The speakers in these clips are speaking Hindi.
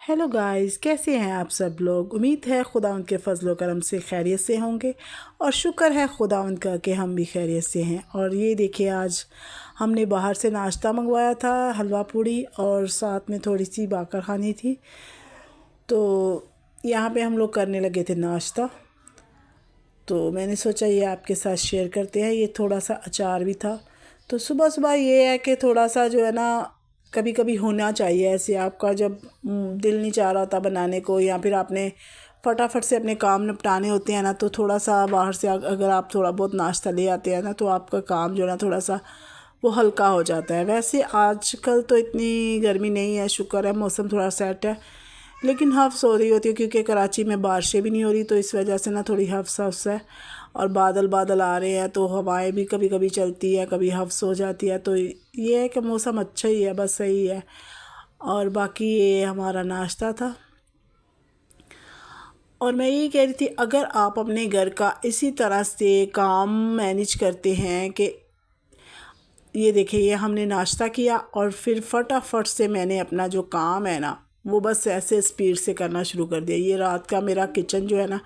हेलो गाइस, कैसे हैं आप सब लोग। उम्मीद है खुदा उनके फजलो करम से खैरियत से होंगे और शुक्र है खुदा उनका कि हम भी खैरियत से हैं। और ये देखिए, आज हमने बाहर से नाश्ता मंगवाया था, हलवा पूड़ी और साथ में थोड़ी सी बाकर खानी थी। तो यहाँ पे हम लोग करने लगे थे नाश्ता। तो मैंने सोचा ये आपके साथ शेयर करते हैं। ये थोड़ा सा अचार भी था। तो सुबह सुबह ये है कि थोड़ा सा जो है ना, कभी कभी होना चाहिए ऐसे। आपका जब दिल नहीं चाह रहा होता बनाने को, या फिर आपने फटाफट से अपने काम निपटाने होते हैं ना, तो थोड़ा सा बाहर से अगर आप थोड़ा बहुत नाश्ता ले आते हैं ना, तो आपका काम जो है ना थोड़ा सा वो हल्का हो जाता है। वैसे आजकल तो इतनी गर्मी नहीं है, शुक्र है, मौसम थोड़ा सेट है। लेकिन हफ्स हो रही होती है क्योंकि कराची में बारिशें भी नहीं हो रही, तो इस वजह से ना थोड़ी हफ्स हफ्स है। और बादल बादल आ रहे हैं, तो हवाएं भी कभी कभी चलती है, कभी हफ्स हो जाती है। तो ये है कि मौसम अच्छा ही है, बस सही है। और बाकी ये हमारा नाश्ता था। और मैं यही कह रही थी, अगर आप अपने घर का इसी तरह से काम मैनेज करते हैं कि ये देखिए, ये हमने नाश्ता किया और फिर फटाफट से मैंने अपना जो काम है ना, वो बस ऐसे स्पीड से करना शुरू कर दिया। ये रात का मेरा किचन जो है ना,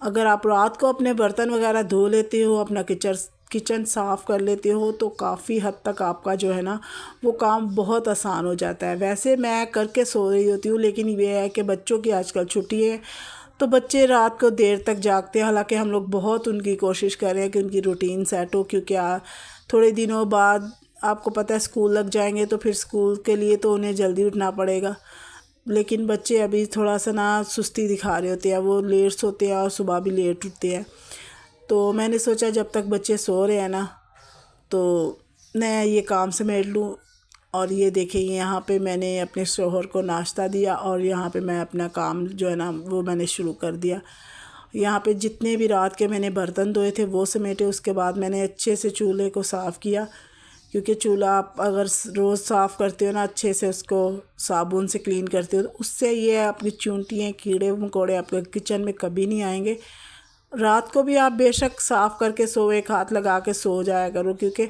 अगर आप रात को अपने बर्तन वगैरह धो लेते हो, अपना किचन साफ़ कर लेते हो, तो काफ़ी हद तक आपका जो है ना वो काम बहुत आसान हो जाता है। वैसे मैं करके सो रही होती हूँ, लेकिन ये है कि बच्चों की आजकल छुट्टी है, तो बच्चे रात को देर तक जागते हैं। हालांकि हम लोग बहुत उनकी कोशिश कर रहे हैं कि उनकी रूटीन सेट हो, क्योंकि थोड़े दिनों बाद आपको पता है स्कूल लग जाएंगे, तो फिर स्कूल के लिए तो उन्हें जल्दी उठना पड़ेगा। लेकिन बच्चे अभी थोड़ा सा ना सुस्ती दिखा रहे होते हैं, वो लेट सोते हैं और सुबह भी लेट उठते हैं। तो मैंने सोचा जब तक बच्चे सो रहे हैं ना, तो मैं ये काम समेट लूँ। और ये देखिए, यहाँ पे मैंने अपने शोहर को नाश्ता दिया और यहाँ पे मैं अपना काम जो है ना वो मैंने शुरू कर दिया। यहाँ पे जितने भी रात के मैंने बर्तन धोए थे वो समेटे। उसके बाद मैंने अच्छे से चूल्हे को साफ़ किया, क्योंकि चूल्हा आप अगर रोज़ साफ़ करते हो ना, अच्छे से उसको साबुन से क्लीन करते हो, तो उससे ये आपकी चूंटियाँ कीड़े मकोड़े आपके किचन में कभी नहीं आएंगे। रात को भी आप बेशक साफ़ करके सो, एक हाथ लगा के सो जाया करो, क्योंकि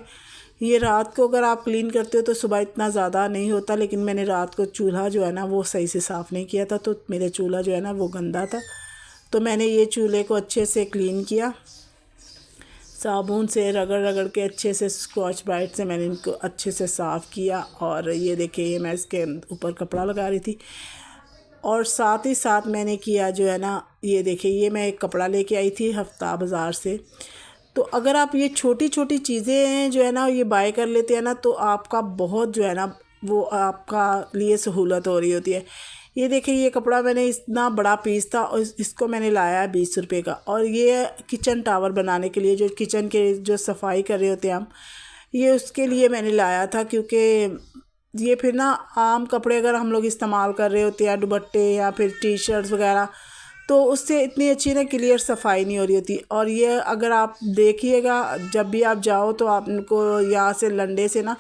ये रात को अगर आप क्लीन करते हो तो सुबह इतना ज़्यादा नहीं होता। लेकिन मैंने रात को चूल्हा जो है ना वो सही से साफ़ नहीं किया था, तो मेरे चूल्हा जो है ना वो गंदा था। तो मैंने ये चूल्हे को अच्छे से क्लीन किया, साबुन से रगड़ रगड़ के अच्छे से, स्कॉच ब्राइट से मैंने इनको अच्छे से साफ़ किया। और ये देखिए, ये मैं इसके ऊपर कपड़ा लगा रही थी। और साथ ही साथ मैंने किया जो है ना, ये देखिए, ये मैं एक कपड़ा लेके आई थी हफ्ता बाज़ार से। तो अगर आप ये छोटी छोटी चीज़ें जो है ना ये बाय कर लेते हैं ना, तो आपका बहुत जो है ना वो आपका लिए सहूलत हो रही होती है। ये देखिए, ये कपड़ा मैंने इतना बड़ा पीस था और इसको मैंने लाया है 20 रुपये का। और ये किचन टावर बनाने के लिए, जो किचन के जो सफाई कर रहे होते हैं हम, ये उसके लिए मैंने लाया था। क्योंकि ये फिर ना आम कपड़े अगर हम लोग इस्तेमाल कर रहे होते हैं, दुपट्टे या फिर टी शर्ट्स वगैरह, तो उससे इतनी अच्छी ना क्लियर सफाई नहीं हो रही होती। और ये अगर आप देखिएगा, जब भी आप जाओ तो आपको यहाँ से लंडे से ना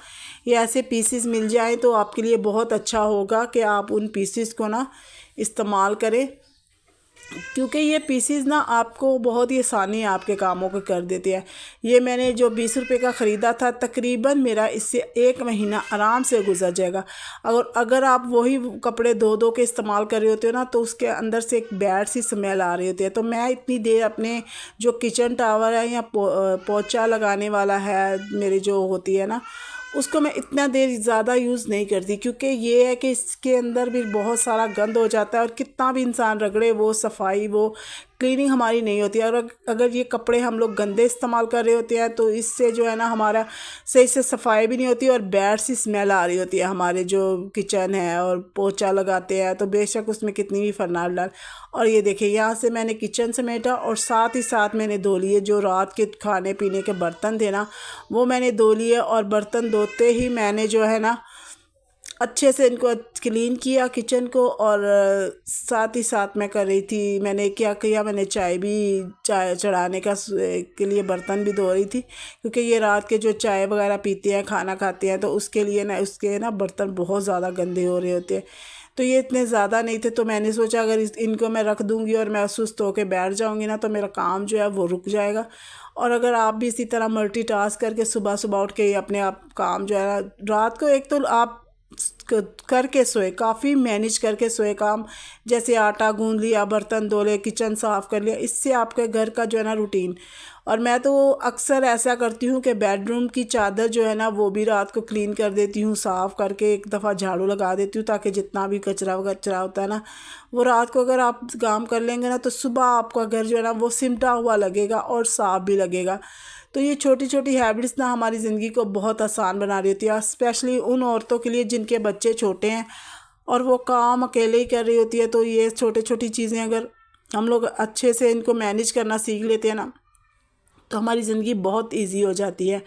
ये ऐसे पीसेस मिल जाए, तो आपके लिए बहुत अच्छा होगा कि आप उन पीसेस को ना इस्तेमाल करें। क्योंकि ये पीसीज ना आपको बहुत ही आसानी आपके कामों को कर देते हैं। ये मैंने जो 20 रुपये का ख़रीदा था, तकरीबन मेरा इससे 1 महीना आराम से गुजर जाएगा। अगर आप वही कपड़े धो धो के इस्तेमाल कर रहे होते हो ना, तो उसके अंदर से एक बैड सी स्मेल आ रही होती है। तो मैं इतनी देर अपने जो किचन टावर है या पोछा लगाने वाला है मेरी जो होती है ना, उसको मैं इतना देर ज़्यादा यूज़ नहीं करती। क्योंकि ये है कि इसके अंदर भी बहुत सारा गंद हो जाता है, और कितना भी इंसान रगड़े वो सफाई वो क्लीनिंग हमारी नहीं होती। और अगर ये कपड़े हम लोग गंदे इस्तेमाल कर रहे होते हैं, तो इससे जो है ना हमारा सही से सफाई भी नहीं होती और बैड सी स्मेल आ रही होती है हमारे जो किचन है। और पोछा लगाते हैं तो बेशक उसमें कितनी भी फरनाल डाल। और ये देखिए, यहाँ से मैंने किचन समेटा और साथ ही साथ मैंने धो लिए जो रात के खाने पीने के बर्तन थे ना, वो मैंने धो लिए। और बर्तन धोते ही मैंने जो है ना अच्छे से इनको क्लीन किया किचन को। और साथ ही साथ मैं कर रही थी, मैंने क्या किया, मैंने चाय चढ़ाने के लिए बर्तन भी धो रही थी। क्योंकि ये रात के जो चाय वगैरह पीते हैं, खाना खाते हैं, तो उसके लिए ना उसके ना बर्तन बहुत ज़्यादा गंदे हो रहे होते हैं। तो ये इतने ज़्यादा नहीं थे, तो मैंने सोचा अगर इनको मैं रख दूँगी और मैं सुस्त होकर बैठ जाऊँगी ना, तो मेरा काम जो है वो रुक जाएगा। और अगर आप भी इसी तरह मल्टीटास्क करके सुबह सुबह उठ के अपने आप काम जो है ना, रात को एक तो आप करके सोए, काफ़ी मैनेज करके सोए काम। जैसे आटा गूंद लिया, बर्तन धो लिए, किचन साफ़ कर लिया, इससे आपके घर का जो है ना रूटीन। और मैं तो अक्सर ऐसा करती हूँ कि बेडरूम की चादर जो है ना वो भी रात को क्लीन कर देती हूँ, साफ़ करके एक दफ़ा झाड़ू लगा देती हूँ, ताकि जितना भी कचरा वचरा होता है ना वो रात को अगर आप काम कर लेंगे ना तो सुबह आपका घर जो है ना वो सिमटा हुआ लगेगा और साफ़ भी लगेगा। तो ये छोटी छोटी हैबिट्स ना हमारी ज़िंदगी को बहुत आसान बना रही होती है, स्पेशली उन औरतों के लिए जिनके बच्चे छोटे हैं और वो काम अकेले ही कर रही होती है। तो ये छोटी छोटी चीज़ें अगर हम लोग अच्छे से इनको मैनेज करना सीख लेते हैं ना तो हमारी ज़िंदगी बहुत इजी हो जाती है।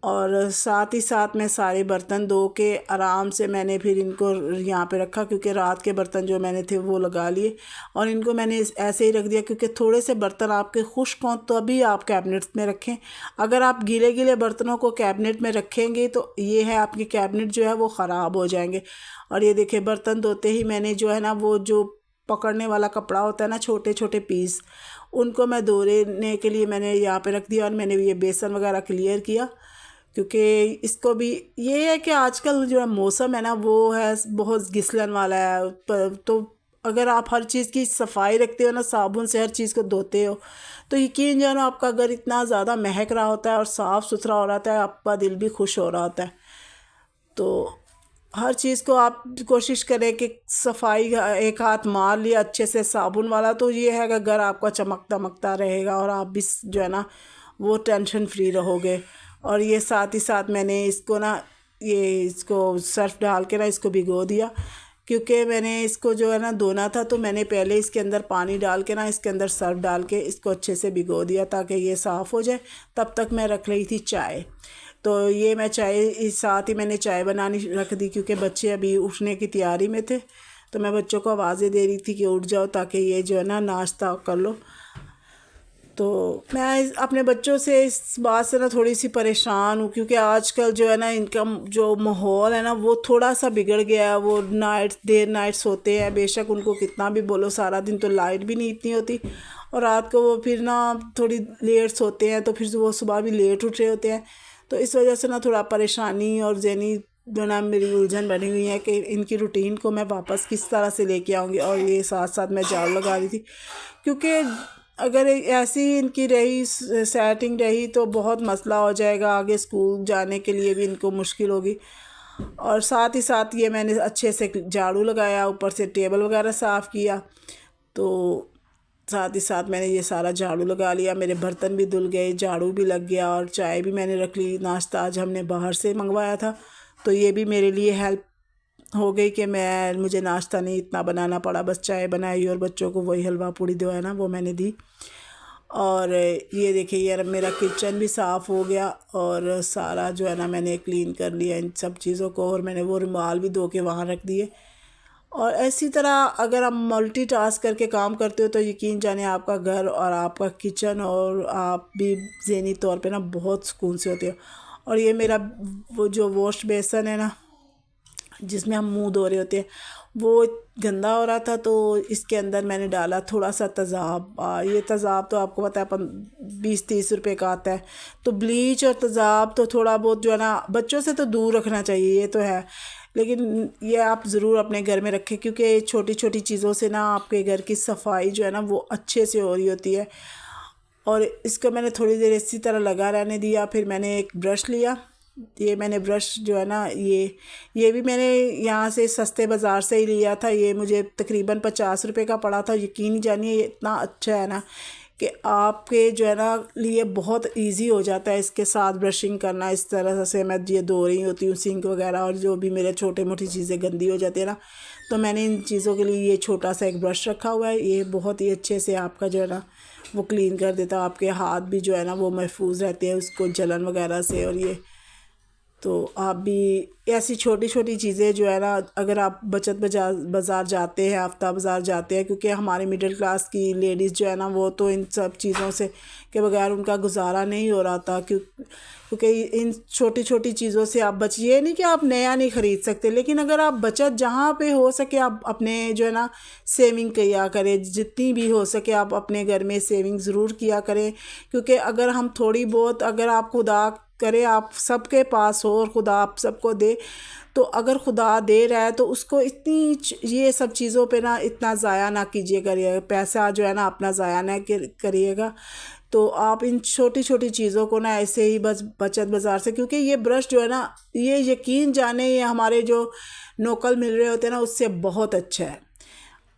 और साथ ही साथ मैं सारे बर्तन धो के आराम से मैंने फिर इनको यहाँ पे रखा, क्योंकि रात के बर्तन जो मैंने थे वो लगा लिए और इनको मैंने ऐसे ही रख दिया, क्योंकि थोड़े से बर्तन आपके खुश्क हों तो अभी आप कैबिनेट में रखें। अगर आप गीले गीले बर्तनों को कैबिनेट में रखेंगे तो ये है आपके कैबिनेट जो है वो ख़राब हो जाएंगे। और ये देखिए बर्तन धोते ही मैंने जो है ना वो जो पकड़ने वाला कपड़ा होता है ना, छोटे छोटे पीस, उनको मैं धोने के लिए मैंने यहाँ पे रख दिया और मैंने ये बेसन वगैरह क्लियर किया। क्योंकि इसको भी ये है कि आजकल जो है मौसम है ना वो है बहुत घिसलन वाला है, तो अगर आप हर चीज़ की सफाई रखते हो ना, साबुन से हर चीज़ को धोते हो, तो यकीन जानो आपका घर इतना ज़्यादा महक रहा होता है और साफ़ सुथरा हो रहा है, आपका दिल भी खुश हो रहा होता है। तो हर चीज़ को आप कोशिश करें कि सफाई एक हाथ मार लिया अच्छे से साबुन वाला, तो ये है कि घर आपका चमकता दमकता रहेगा और आप भी जो है ना वो टेंशन फ्री रहोगे। और ये साथ ही साथ मैंने इसको ना इसको सर्फ़ डाल के ना इसको भिगो दिया, क्योंकि मैंने इसको जो है ना धोना था, तो मैंने पहले इसके अंदर पानी डाल के ना इसके अंदर सर्फ़ डाल के इसको अच्छे से भिगो दिया ताकि ये साफ़ हो जाए। तब तक मैं रख रही थी चाय। तो ये मैं चाय इस साथ ही मैंने चाय बनानी रख दी, क्योंकि बच्चे अभी उठने की तैयारी में थे, तो मैं बच्चों को आवाज़ें दे रही थी कि उठ जाओ ताकि ये जो है ना नाश्ता कर लो। तो मैं अपने बच्चों से इस बात से ना थोड़ी सी परेशान हूँ, क्योंकि आजकल जो है ना इनका जो माहौल है ना वो थोड़ा सा बिगड़ गया है। वो देर नाइट सोते हैं, बेशक उनको कितना भी बोलो, सारा दिन तो लाइट भी नहीं इतनी होती, और रात को वो फिर ना थोड़ी लेट सोते हैं, तो फिर वो सुबह भी लेट उठ रहे होते हैं। तो इस वजह से ना थोड़ा परेशानी और ज़हनी जो ना मेरी उलझन बनी हुई है कि इनकी रूटीन को मैं वापस किस तरह से लेके आऊँगी। और ये साथ साथ मैं झाड़ू लगा रही थी, क्योंकि अगर ऐसी इनकी रही सेटिंग रही तो बहुत मसला हो जाएगा, आगे स्कूल जाने के लिए भी इनको मुश्किल होगी। और साथ ही साथ ये मैंने अच्छे से झाड़ू लगाया, ऊपर से टेबल वगैरह साफ़ किया। तो साथ ही साथ मैंने ये सारा झाड़ू लगा लिया, मेरे बर्तन भी धुल गए, झाड़ू भी लग गया और चाय भी मैंने रख ली। नाश्ता आज हमने बाहर से मंगवाया था, तो ये भी मेरे लिए हेल्प हो गई कि मुझे नाश्ता नहीं इतना बनाना पड़ा, बस चाय बनाई और बच्चों को वही हलवा पूड़ी जो है ना वो मैंने दी। और ये देखिए यार मेरा किचन भी साफ़ हो गया और सारा जो है ना मैंने क्लीन कर लिया इन सब चीज़ों को, और मैंने वो रुमाल भी धो के वहाँ रख दिए। और इसी तरह अगर आप मल्टीटास्क करके काम करते हो तो यकीन जाने आपका घर और आपका किचन और आप भी ज़हनी तौर पे ना बहुत सुकून से होते हो। और ये मेरा वो जो वॉश बेसन है ना जिसमें हम मुंह धो रहे होते हैं वो गंदा हो रहा था, तो इसके अंदर मैंने डाला थोड़ा सा तेज़ाब। ये तेज़ाब तो आपको पता है 20-30 रुपए का आता है। तो ब्लीच और तेज़ाब तो थोड़ा बहुत जो है ना बच्चों से तो दूर रखना चाहिए, ये तो है, लेकिन ये आप ज़रूर अपने घर में रखें, क्योंकि छोटी छोटी चीज़ों से ना आपके घर की सफाई जो है ना वो अच्छे से हो रही होती है। और इसको मैंने थोड़ी देर इसी तरह लगा रहने दिया। फिर मैंने एक ब्रश लिया, ये मैंने ब्रश जो है ना ये भी मैंने यहाँ से सस्ते बाज़ार से ही लिया था। ये मुझे तकरीबन 50 रुपए का पड़ा था। यकीन जानिए ये इतना अच्छा है ना कि आपके जो है ना लिए बहुत इजी हो जाता है इसके साथ ब्रशिंग करना। इस तरह से मैं ये धो रही होती हूँ सिंक वगैरह, और जो भी मेरे छोटे मोटी चीज़ें गंदी हो जाती है ना, तो मैंने इन चीज़ों के लिए ये छोटा सा एक ब्रश रखा हुआ है। ये बहुत ही अच्छे से आपका जो है ना वो क्लीन कर देता है, आपके हाथ भी जो है ना वो महफूज रहते हैं उसको जलन वगैरह से। और ये तो आप भी ऐसी छोटी छोटी चीज़ें जो है ना, अगर आप बचत बाज़ार जाते हैं, हफ्ता बाज़ार जाते हैं, क्योंकि हमारे मिडिल क्लास की लेडीज़ जो है ना वो तो इन सब चीज़ों से के बगैर उनका गुजारा नहीं हो रहा था, क्योंकि इन छोटी छोटी चीज़ों से आप बचिए। नहीं कि आप नया नहीं ख़रीद सकते, लेकिन अगर आप बचत जहाँ पे हो सके आप अपने जो है ना सेविंग किया करें, जितनी भी हो सके आप अपने घर में सेविंग ज़रूर किया करें। क्योंकि अगर हम थोड़ी बहुत, अगर आप खुदा करे आप सबके पास हो और खुदा आप सबको दे। तो अगर खुदा दे रहा है तो उसको इतनी ये सब चीज़ों पे ना इतना ज़ाया ना कीजिए करिएगा, पैसा जो है ना अपना ज़ाया ना करिएगा। तो आप इन छोटी छोटी चीज़ों को ना ऐसे ही बस बचत बाज़ार से, क्योंकि ये ब्रश जो है ना, ये यकीन जाने ये हमारे जो लोकल मिल रहे होते हैं ना उससे बहुत अच्छा है।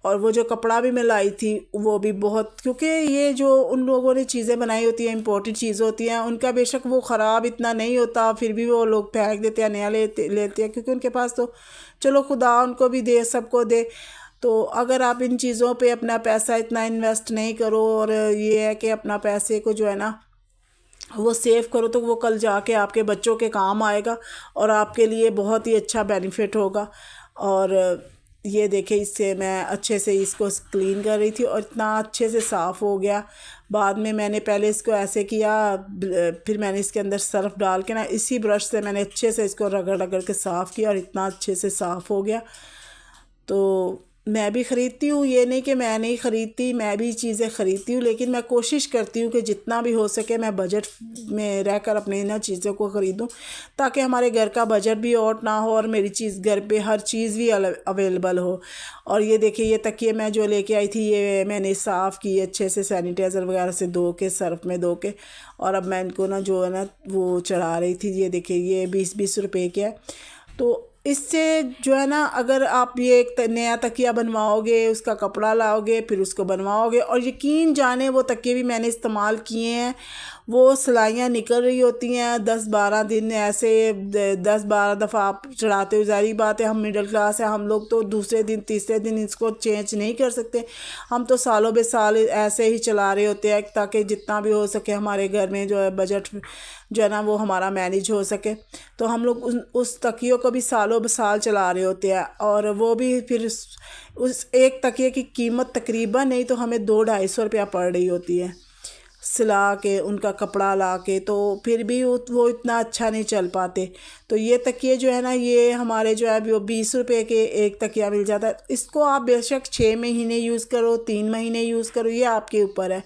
और वो जो कपड़ा भी मैं लाई थी वो भी बहुत, क्योंकि ये जो उन लोगों ने चीज़ें बनाई होती हैं इम्पोर्टेड चीज़ें होती हैं, उनका बेशक वो ख़राब इतना नहीं होता, फिर भी वो लोग फेंक देते हैं, नया लेते हैं, क्योंकि उनके पास तो चलो खुदा उनको भी दे, सबको दे। तो अगर आप इन चीज़ों पे अपना पैसा इतना इन्वेस्ट नहीं करो, और ये है कि अपना पैसे को जो है ना वो सेव करो, तो वो कल जाके आपके बच्चों के काम आएगा और आपके लिए बहुत ही अच्छा बेनिफिट होगा। और ये देखिए, इससे मैं अच्छे से इसको क्लीन कर रही थी और इतना अच्छे से साफ़ हो गया। बाद में मैंने पहले इसको ऐसे किया, फिर मैंने इसके अंदर सर्फ़ डाल के ना इसी ब्रश से मैंने अच्छे से इसको रगड़ रगड़ के साफ़ किया और इतना अच्छे से साफ़ हो गया। तो मैं भी ख़रीदती हूँ, ये नहीं कि मैं नहीं ख़रीदती, मैं भी चीज़ें ख़रीदती हूँ, लेकिन मैं कोशिश करती हूँ कि जितना भी हो सके मैं बजट में रहकर अपने इन चीज़ों को ख़रीदूँ, ताकि हमारे घर का बजट भी आउट ना हो और मेरी चीज़ घर पे हर चीज़ भी अवेलेबल हो। और ये देखिए, ये तकिए मैं जो लेके आई थी ये मैंने साफ़ किए अच्छे से, सैनिटाइज़र वगैरह से धो के, सर्फ़ में धो के, और अब मैं इनको ना जो है ना वो चढ़ा रही थी। ये देखिए, ये 20-20 रुपए के है। तो इससे जो है ना, अगर आप ये एक नया तकिया बनवाओगे, उसका कपड़ा लाओगे, फिर उसको बनवाओगे, और यकीन जाने वो तकिए भी मैंने इस्तेमाल किए हैं, वो सिलाइयाँ निकल रही होती हैं 10-12 दिन ऐसे, 10-12 दफ़ा आप चढ़ाते हो। ज़ाहिर बात है हम मिडिल क्लास है, हम लोग तो दूसरे दिन तीसरे दिन इसको चेंज नहीं कर सकते, हम तो सालों बे साल ऐसे ही चला रहे होते हैं, ताकि जितना भी हो सके हमारे घर में जो है बजट जो है ना वो हमारा मैनेज हो सके। तो हम लोग उस तकियों को भी सालों साल चला रहे होते हैं, और वो भी फिर उस एक तकिए की कीमत तकरीबन नहीं तो हमें 200-250 रुपया पड़ रही होती है सिला के, उनका कपड़ा ला के, तो फिर भी वो इतना अच्छा नहीं चल पाते। तो ये तकिए जो है ना, ये हमारे जो है वो 20 रुपये के एक तकिया मिल जाता है। इसको आप बेशक 6 महीने यूज़ करो, 3 महीने यूज़ करो, ये आपके ऊपर है।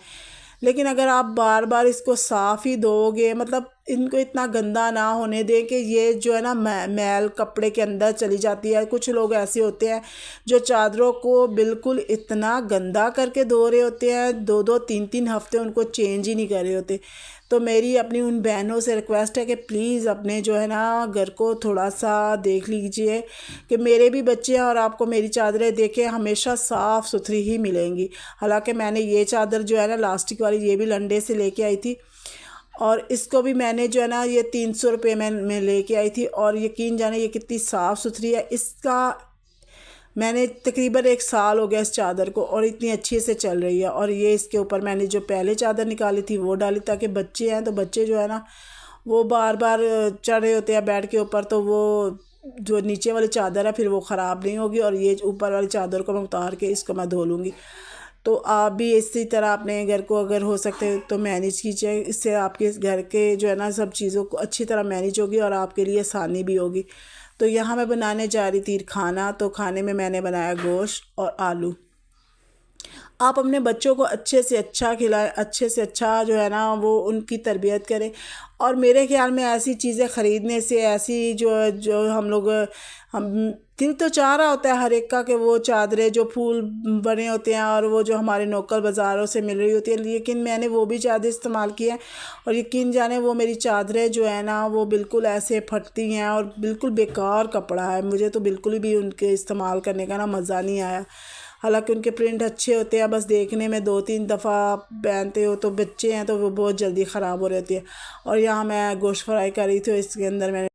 लेकिन अगर आप बार बार इसको साफ़ ही दोगे, मतलब इनको इतना गंदा ना होने दें कि ये जो है ना मैल कपड़े के अंदर चली जाती है। कुछ लोग ऐसे होते हैं जो चादरों को बिल्कुल इतना गंदा करके धो रहे होते हैं, 2-2 3-3 हफ्ते उनको चेंज ही नहीं कर रहे होते। तो मेरी अपनी उन बहनों से रिक्वेस्ट है कि प्लीज़ अपने जो है ना घर को थोड़ा सा देख लीजिए, कि मेरे भी बच्चे हैं और आपको मेरी चादरें देखें हमेशा साफ़ सुथरी ही मिलेंगी। हालांकि मैंने ये चादर जो है ना लास्टिक वाली, ये भी लंडे से लेके आई थी, और इसको भी मैंने जो है ना ये 300 रुपये में लेके आई थी, और यकीन जाने ये कितनी साफ़ सुथरी है। इसका मैंने तकरीबन 1 साल हो गया इस चादर को, और इतनी अच्छी से चल रही है। और ये इसके ऊपर मैंने जो पहले चादर निकाली थी वो डाली, ताकि बच्चे हैं तो बच्चे जो है ना वो बार बार चढ़ रहे होते हैं बेड के ऊपर, तो वो जो नीचे वाली चादर है फिर वो ख़राब नहीं होगी, और ये ऊपर वाली चादर को मैं उतार के इसको मैं धो लूँगी। तो आप भी इसी तरह अपने घर को अगर हो सकते तो मैनेज कीजिए, इससे आपके घर के जो है ना सब चीज़ों को अच्छी तरह मैनेज होगी और आपके लिए आसानी भी होगी। तो यहाँ मैं बनाने जा रही थी खाना, तो खाने में मैंने बनाया गोश्त और आलू। आप अपने बच्चों को अच्छे से अच्छा खिलाएं, अच्छे से अच्छा जो है ना वो उनकी तरबियत करें। और मेरे ख्याल में ऐसी चीज़ें ख़रीदने से, ऐसी जो जो हम दिल तो चाह रहा होता है हर एक का कि वो चादरें जो फूल बने होते हैं और वो जो हमारे लोकल बाज़ारों से मिल रही होती है, लेकिन मैंने वो भी चादर इस्तेमाल की है, और यकीन जाने वो मेरी चादरें जो है ना वो बिल्कुल ऐसे फटती हैं और बिल्कुल बेकार कपड़ा है। मुझे तो बिल्कुल भी उनके इस्तेमाल करने का ना मज़ा नहीं आया। हालांकि उनके प्रिंट अच्छे होते हैं, बस देखने में 2-3 दफ़ा पहनते हो तो बच्चे हैं तो वो बहुत जल्दी ख़राब हो रही होती है। और यहाँ मैं गोश्त फ्राई कर रही थी, इसके अंदर मैंने